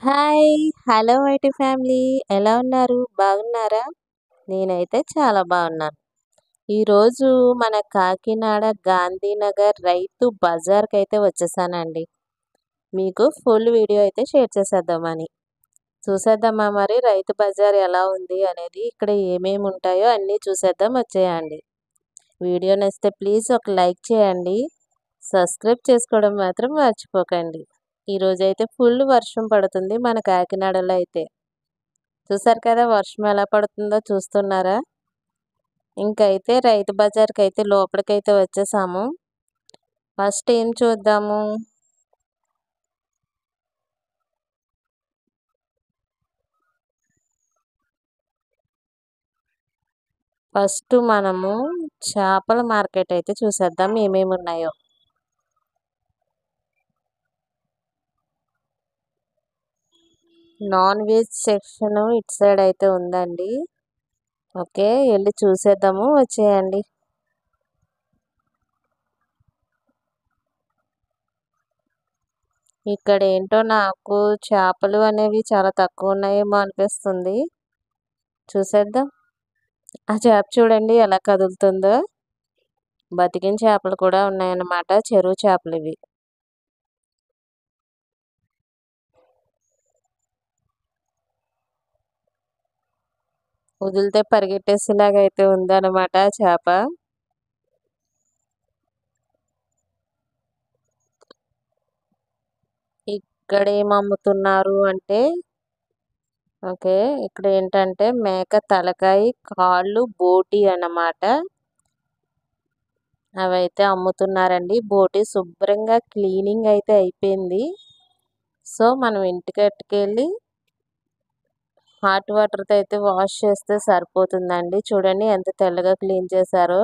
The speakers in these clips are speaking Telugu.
హాయ్! Hello YT family. ఎలా ఉన్నారు? బాగున్నారా? నేనైతే చాలా బాగున్నాను. ఈరోజు మన కాకినాడ గాంధీనగర్ రైతు బజార్‌కైతే వచ్చేసానండి. మీకు ఫుల్ వీడియో అయితే షేర్ చేసేద్దామని. చూసేద్దామా మరి రైతు బజార్ ఎలా ఉంది అనేది? ఇక్కడ ఏమేమి ఉంటాయో అన్నీ చూసేద్దాం వచ్చేయండి. వీడియో నచ్చితే ప్లీజ్ ఒక లైక్ చేయండి. సబ్స్క్రైబ్ చేసుకోవడం మాత్రం మర్చిపోకండి. ఈరోజైతే ఫుల్ వర్షం పడుతుంది మన కాకినాడలో అయితే. చూసారు కదా వర్షం ఎలా పడుతుందో చూస్తున్నారా? ఇంకైతే రైతు బజార్‌కైతే లోపలికైతే వచ్చేసాము. ఫస్ట్ ఏం చూద్దాము? ఫస్ట్ మనము చేపల మార్కెట్ అయితే చూసేద్దాం ఏమేమి ఉన్నాయో. నాన్ వెజ్ సెక్షన్ ఇటు సైడ్ అయితే ఉందండి. ఓకే, వెళ్ళి చూసేద్దాము వచ్చేయండి. ఇక్కడ ఏంటో నాకు చేపలు అనేవి చాలా తక్కువ ఉన్నాయేమో అనిపిస్తుంది. చూసేద్దాం. ఆ చేప చూడండి ఎలా కదులుతుందో. బతికిన చేపలు కూడా ఉన్నాయన్నమాట. చెరువు చేపలు ఇవి. వదిలితే పరిగెట్టేసేలాగా అయితే ఉందన్నమాట చేప. ఇక్కడ ఏం అమ్ముతున్నారు అంటే ఓకే, ఇక్కడ ఏంటంటే మేక తలకాయ, కాళ్ళు, బోటి అన్నమాట. అవైతే అమ్ముతున్నారండి. బోటి శుభ్రంగా క్లీనింగ్ అయితే అయిపోయింది. సో మనం ఇంటికి పట్టుకెళ్ళి హాట్ వాటర్తో అయితే వాష్ చేస్తే సరిపోతుందండి. చూడండి ఎంత తెల్లగా క్లీన్ చేశారో.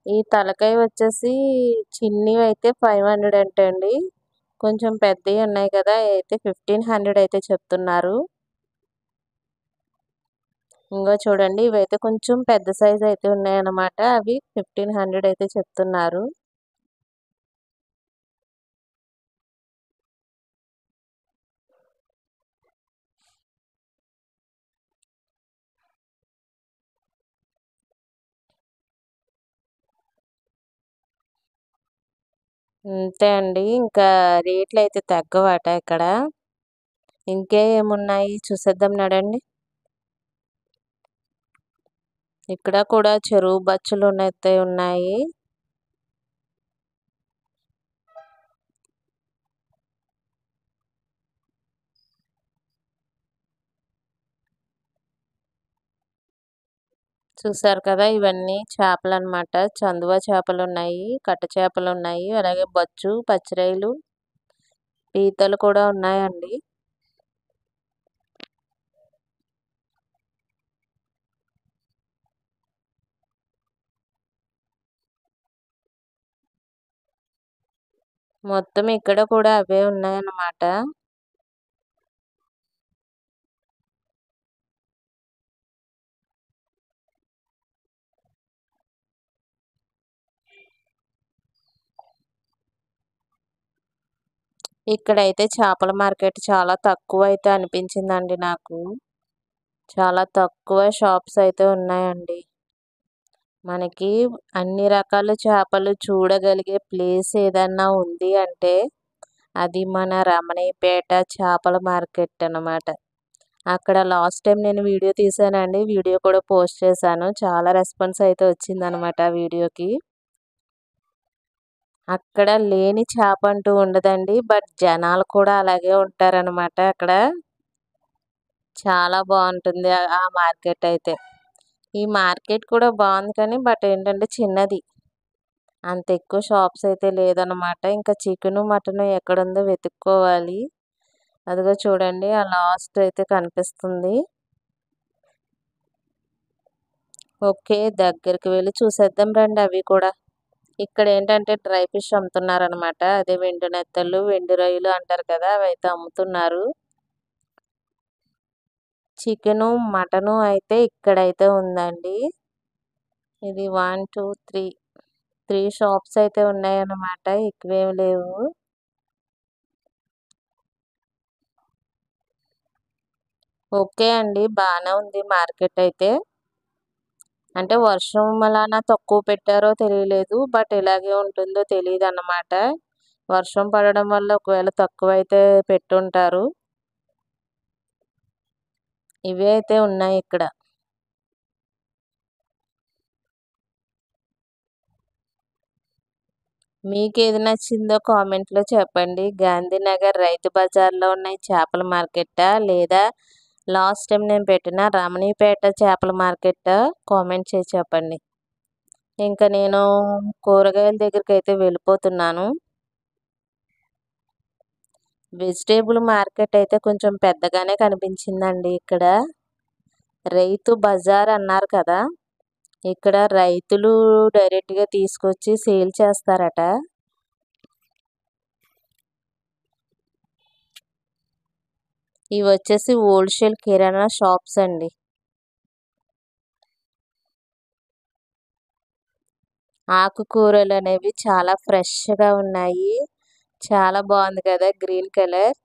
ఈ తలకాయ వచ్చేసి చిన్నవి అయితే 500 అంటండి. కొంచెం పెద్దవి ఉన్నాయి కదా అయితే 1500 అయితే చెప్తున్నారు. ఇంగో చూడండి ఇవైతే కొంచెం పెద్ద సైజ్ అయితే ఉన్నాయన్నమాట. అవి 1500 అయితే చెప్తున్నారు. అంతే అండి. ఇంకా రేట్లు అయితే తగ్గవట ఇక్కడ. ఇంకేమున్నాయి చూసేద్దాం నడండి. ఇక్కడ కూడా చెరువు బచ్చులు అయితే ఉన్నాయి. చూసారు కదా ఇవన్నీ చేపలన్నమాట. చందువ చేపలున్నాయి, కట్ట చేపలున్నాయి, అలాగే బొచ్చు, పచ్చిరొయ్యలు, పీతలు కూడా ఉన్నాయండి. మొత్తం ఇక్కడ కూడా అవే ఉన్నాయన్నమాట. ఇక్కడైతే చేపల మార్కెట్ చాలా తక్కువ అయితే అనిపించిందండి నాకు. చాలా తక్కువ షాప్స్ అయితే ఉన్నాయండి. మనకి అన్ని రకాల చేపలు చూడగలిగే ప్లేస్ ఏదన్నా ఉంది అంటే అది మన రమణీపేట చేపల మార్కెట్ అన్నమాట. అక్కడ లాస్ట్ టైం నేను వీడియో తీసానండి. వీడియో కూడా పోస్ట్ చేశాను. చాలా రెస్పాన్స్ అయితే వచ్చిందనమాట ఆ వీడియోకి. అక్కడ లేని చేప అంటూ ఉండదండి. బట్ జనాలు కూడా అలాగే ఉంటారనమాట అక్కడ. చాలా బాగుంటుంది ఆ మార్కెట్ అయితే. ఈ మార్కెట్ కూడా బాగుంది కానీ బట్ ఏంటంటే చిన్నది. అంత ఎక్కువ షాప్స్ అయితే లేదనమాట. ఇంకా చికెను, మటను ఎక్కడుందో వెతుక్కోవాలి. అదిగో చూడండి ఆ లాస్ట్ అయితే కనిపిస్తుంది. ఓకే, దగ్గరికి వెళ్ళి చూసేద్దాం రండి అవి కూడా. ఇక్కడ ఏంటంటే డ్రై ఫిష్ అమ్ముతున్నారనమాట. అదే వెండి నెత్తళ్ళు, వెండి రొయ్యలు అంటారు కదా అవైతే అమ్ముతున్నారు. చికెను, మటను అయితే ఇక్కడైతే ఉందండి. ఇది 1, 2, 3 షాప్స్ అయితే ఉన్నాయన్నమాట. ఎక్కువేమి లేవు. ఓకే అండి. బానే ఉంది మార్కెట్ అయితే. అంటే వర్షం వలన తక్కువ పెట్టారో తెలియలేదు. బట్ ఇలాగే ఉంటుందో తెలీదన్నమాట. వర్షం పడడం వల్ల ఒకవేళ తక్కువైతే పెట్టుంటారు. ఇవే అయితే ఉన్నాయిక్కడ. మీకేది నచ్చిందో కామెంట్‌లో చెప్పండి. గాంధీనగర్ రైతు బజార్‌లో ఉన్న ఈ చేపల మార్కెట్టా? లేదా లాస్ట్ టైమ్ నేను పెట్టిన రమణీపేట చేపల మార్కెట్టా? కామెంట్ చేసి చెప్పండి. ఇంక నేను కూరగాయల దగ్గరికైతే వెళ్ళిపోతున్నాను. వెజిటేబుల్ మార్కెట్ అయితే కొంచెం పెద్దగానే కనిపించిందండి ఇక్కడ. రైతు బజార్ అన్నారు కదా! ఇక్కడ రైతులు డైరెక్ట్‌గా తీసుకొచ్చి సేల్ చేస్తారట. ఇవొచ్చేసి హోల్‌సేల్ కిరాణా షాప్స్ అండి. ఆకుకూరలనేవి చాలా ఫ్రెష్‌గా ఉన్నాయి. చాలా బావుంది కదా! Green colour.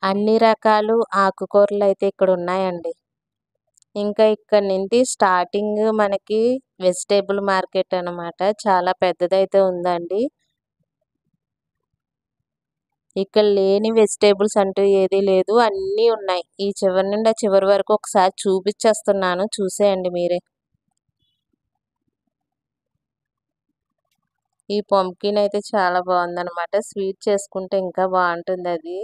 అన్ని రకాలు ఆకుకూరలైతే ఇక్కడున్నాయండి. ఇంకా ఇక్కడి నుండి స్టార్టింగ్ మనకి వెజిటేబుల్ మార్కెట్ అనమాట. చాలా పెద్దదైతే ఉందండి. ఇక్కడ లేని వెజిటేబుల్స్ అంటూ ఏదీ లేదు. అన్నీ ఉన్నాయి. ఈ చివరి నుండి ఆ చివరి వరకు ఒకసారి చూపిచ్చేస్తున్నాను. చూసేయండి మీరే. ఈ పంప్కిన్ అయితే చాలా బావుందనమాట. స్వీట్ చేసుకుంటే ఇంకా బావుంటుందది.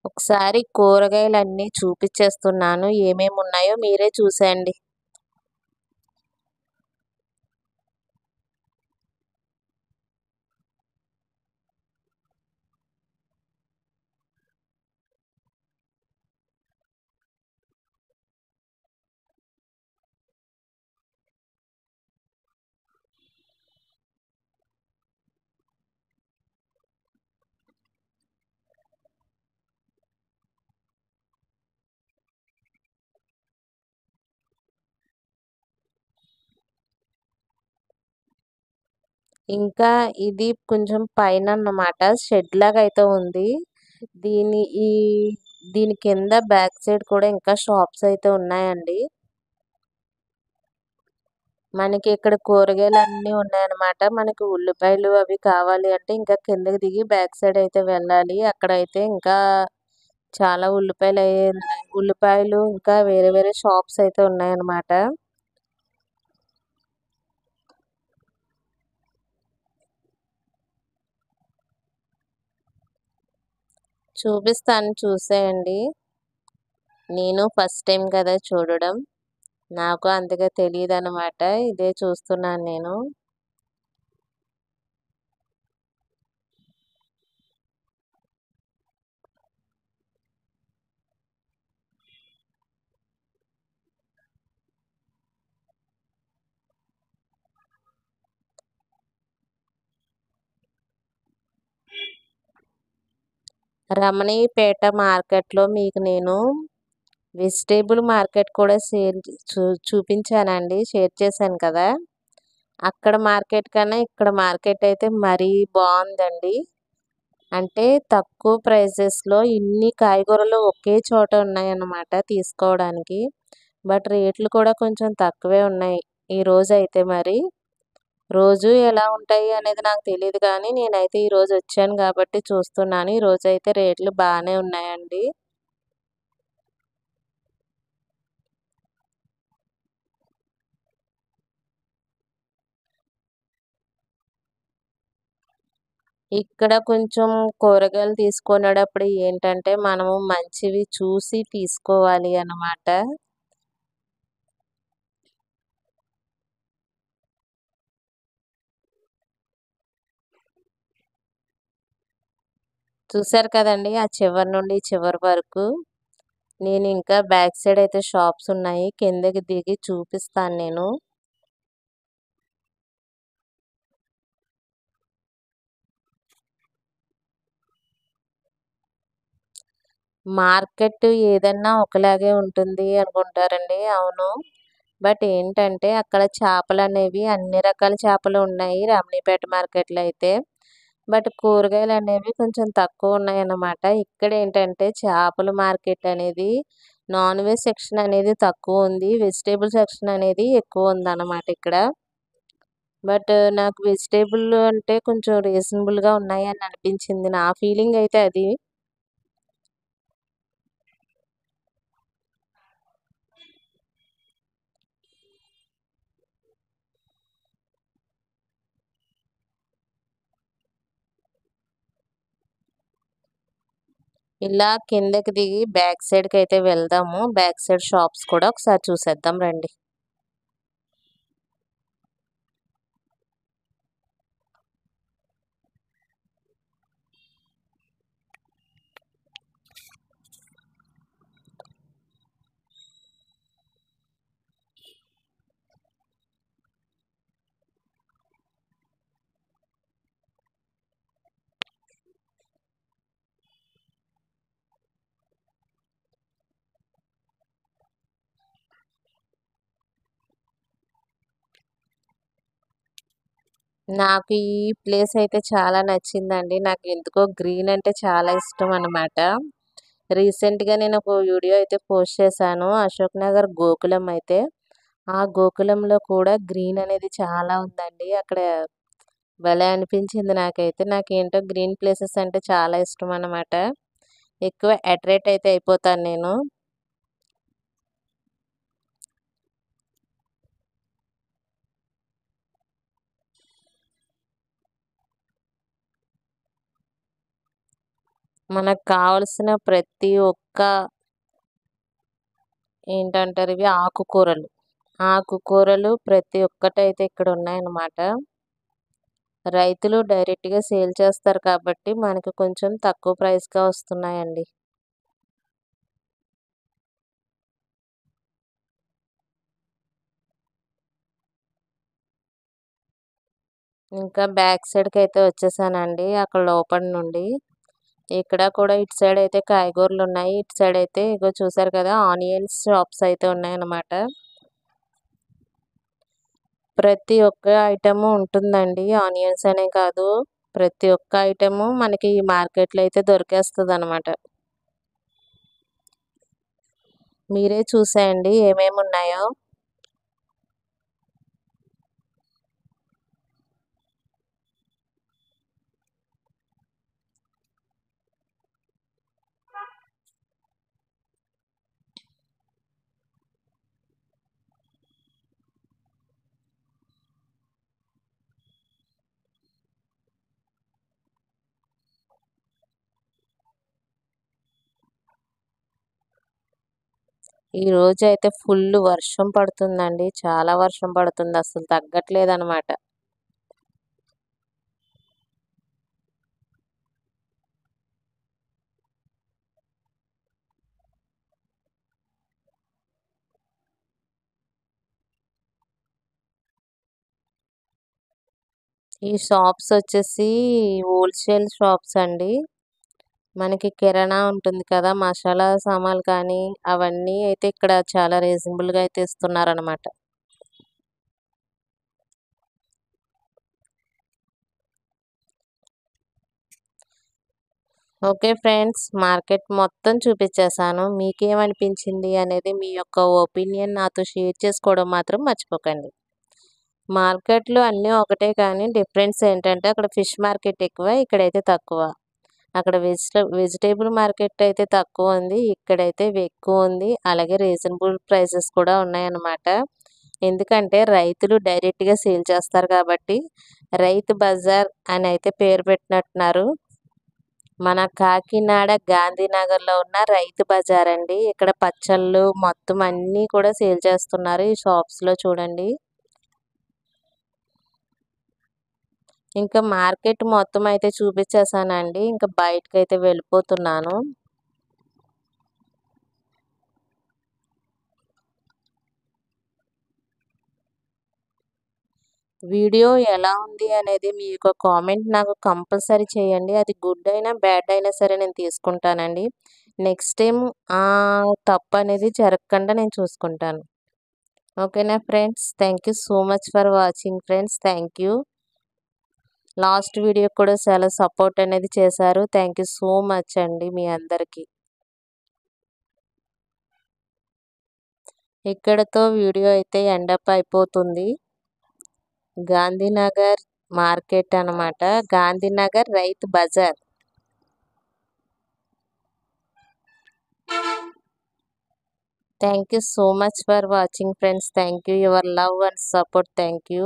ఒకసారి కూరగాయలన్నీ చూపిచ్చేస్తున్నాను. ఏమేమున్నాయో మీరే చూసేయండి. ఇంకా ఇది కొంచెం పైనన్నమాట. షెడ్‌లాగా అయితే ఉంది. దీని ఈ దీని కింద బ్యాక్ సైడ్ కూడా ఇంకా షాప్స్ అయితే ఉన్నాయండి. మనకి ఇక్కడ కూరగాయలన్నీ ఉన్నాయన్నమాట. మనకి ఉల్లిపాయలు అవి కావాలి అంటే ఇంకా కిందకి దిగి బ్యాక్ సైడ్ అయితే వెళ్ళాలి. అక్కడైతే ఇంకా చాలా ఉల్లిపాయలు ఇంకా వేరే వేరే షాప్స్ అయితే ఉన్నాయన్నమాట. చూపిస్తాను చూసేయండి. నేను ఫస్ట్ టైం కదా చూడడం. నాకు అంతగా తెలీదనమాట. ఇదే చూస్తున్నాను నేను. రమణీపేట మార్కెట్‌లో మీకు నేను వెజిటేబుల్ మార్కెట్ కూడా చూపించానండి. షేర్ చేశాను కదా! అక్కడ మార్కెట్ కన్నా ఇక్కడ మార్కెట్ అయితే మరీ బావుందండి. అంటే తక్కువ ప్రైసెస్‌లో ఇన్ని కాయగూరలు ఒకే చోట ఉన్నాయన్నమాట తీసుకోవడానికి. బట్ రేట్లు కూడా కొంచెం తక్కువే ఉన్నాయి. ఈరోజైతే మరి. రోజు ఎలా ఉంటాయి అనేది నాకు తెలీదు గానీ, నేనైతే ఈరోజు వచ్చాను గాబట్టి చూస్తున్నాను. ఈరోజైతే రేట్లు బానే ఉన్నాయండి. ఇక్కడ కొంచెం కూరగాయలు తీసుకునేటప్పుడు ఏంటంటే, మనము మంచివి చూసి తీసుకోవాలి అన్నమాట. చూసారు కదండీ! ఆ చివరి నుండి ఈ చివరి వరకు. నేనింకా బ్యాక్ సైడ్ అయితే షాప్స్ ఉన్నాయి. కిందకి దిగి చూపిస్తాను నేను. మార్కెట్ ఏదన్నా ఒకలాగే ఉంటుంది అనుకుంటారండి. అవును. బట్ ఏంటంటే అక్కడ చేపలనేవి అన్ని రకాల చేపలు ఉన్నాయి రమణీపేట మార్కెట్‌లో అయితే. బట్ కూరగాయలనేవి కొంచెం తక్కువున్నాయన్నమాట. ఇక్కడేంటంటే చేపల మార్కెట్ అనేది నాన్ వెజ్ సెక్షన్ అనేది తక్కువుంది. వెజిటబుల్ సెక్షన్ అనేది ఎక్కువుందన్నమాట ఇక్కడ. బట్ నాకు వెజిటబుల్ అంటే కొంచెం రీజనబుల్‌గా ఉన్నాయని అనిపించింది. నా ఫీలింగ్ అయితే అది. ఇలా కిందకి దిగి బ్యాక్ సైడ్‌కైతే వెళ్దాము. బ్యాక్ సైడ్ షాప్స్ కూడా ఒకసారి చూసేద్దాం రండి. నాకు ఈ ప్లేస్ అయితే చాలా నచ్చిందండి. నాకు ఎందుకో గ్రీన్ అంటే చాలా ఇష్టం అన్నమాట. రీసెంట్‌గా నేను ఒక వీడియో అయితే పోస్ట్ చేశాను. అశోక్ నగర్ గోకులం అయితే. ఆ గోకులంలో కూడా గ్రీన్ అనేది చాలా ఉందండి. అక్కడ భలే అనిపించింది నాకైతే. నాకేంటో గ్రీన్ ప్లేసెస్ అంటే చాలా ఇష్టం అన్నమాట. ఎక్కువ అట్రాక్ట్ అయితే అయిపోతాను నేను. మనకు కావాల్సిన ప్రతి ఒక్క ఏంటంటారు ఇవి ఆకుకూరలు. ఆకుకూరలు ప్రతి ఒక్కటైతే ఇక్కడ ఉన్నాయన్నమాట. రైతులు డైరెక్ట్‌గా సేల్ చేస్తారు కాబట్టి మనకి కొంచెం తక్కువ ప్రైస్‌గా వస్తున్నాయండి. ఇంకా బ్యాక్ సైడ్‌కైతే వచ్చేసానండి. అక్కడ లోపల నుండి. ఇక్కడ కూడా ఇటు సైడ్ అయితే కాయగూరలున్నాయి. ఇటు సైడ్ అయితే ఇగో చూసారు కదా! ఆనియన్స్ షాప్స్ అయితే ఉన్నాయన్నమాట. ప్రతి ఒక్క ఐటెము ఉంటుందండి. ఆనియన్స్ అనే కాదు. ప్రతి ఒక్క ఐటెము మనకి ఈ మార్కెట్‌లో అయితే దొరికేస్తదనమాట. మీరే చూసేయండి ఏమేమున్నాయో. ఈరోజైతే ఫుల్లు వర్షం పడుతుందండి. చాలా వర్షం పడుతుంది. అసలు తగ్గట్లేదనమాట. ఈ షాప్స్ వచ్చేసి హోల్‌సేల్ షాప్స్ అండి. మనకి కిరాణా ఉంటుంది కదా! మసాలా సామాన్లు కానీ అవన్నీ అయితే ఇక్కడ చాలా రీజనబుల్‌గా అయితే ఇస్తున్నారనమాట. Okay friends. మార్కెట్ మొత్తం చూపిచ్చేసాను. మీకేమనిపించింది అనేది మీ యొక్క ఒపీనియన్ నాతో షేర్ చేసుకోవడం మాత్రం మర్చిపోకండి. మార్కెట్‌లో అన్నీ ఒకటే కానీ డిఫరెన్స్ ఏంటంటే అక్కడ ఫిష్ మార్కెట్ ఎక్కువ. ఇక్కడైతే తక్కువ. అక్కడ వెజిటబుల్ మార్కెట్ అయితే తక్కువుంది. ఇక్కడైతే ఎక్కువుంది. అలాగే రీజనబుల్ ప్రైసెస్ కూడా ఉన్నాయన్నమాట. ఎందుకంటే రైతులు డైరెక్ట్‌గా సేల్ చేస్తారు కాబట్టి రైతు బజార్ అనైతే పేరు పెట్టినట్టున్నారు. మన కాకినాడ గాంధీనగర్‌లో ఉన్న రైతు బజార్ అండి. ఇక్కడ పచ్చళ్ళు మొత్తం అన్నీ కూడా సేల్ చేస్తున్నారు. ఈ షాప్స్‌లో చూడండి. ఇంకా మార్కెట్ మొత్తం అయితే చూపిచ్చేసానండి. ఇంక బయటకైతే వెళ్ళిపోతున్నాను. వీడియో ఎలా ఉంది అనేది మీ యొక్క కామెంట్ నాకు కంపల్సరీ చేయండి. అది గుడ్ అయినా, బ్యాడ్ అయినా సరే నేను తీసుకుంటానండి. నెక్స్ట్ టైం ఆ తప్పు అనేది జరగకుండా నేను చూసుకుంటాను. ఓకేనా friends? Thank you so much for watching friends. Thank you. Last video కూడా చాలా సపోర్ట్ అనేది చేశారు. థ్యాంక్ యూ సో మచ్ అండి మీ అందరికీ. ఇక్కడతో వీడియో అయితే ఎండప్ అయిపోతుంది. గాంధీనగర్ మార్కెట్ అన్నమాట. Gandhinagar Rythu Bazar. Thank you so much for watching friends. Thank you. Your love and support. Thank you.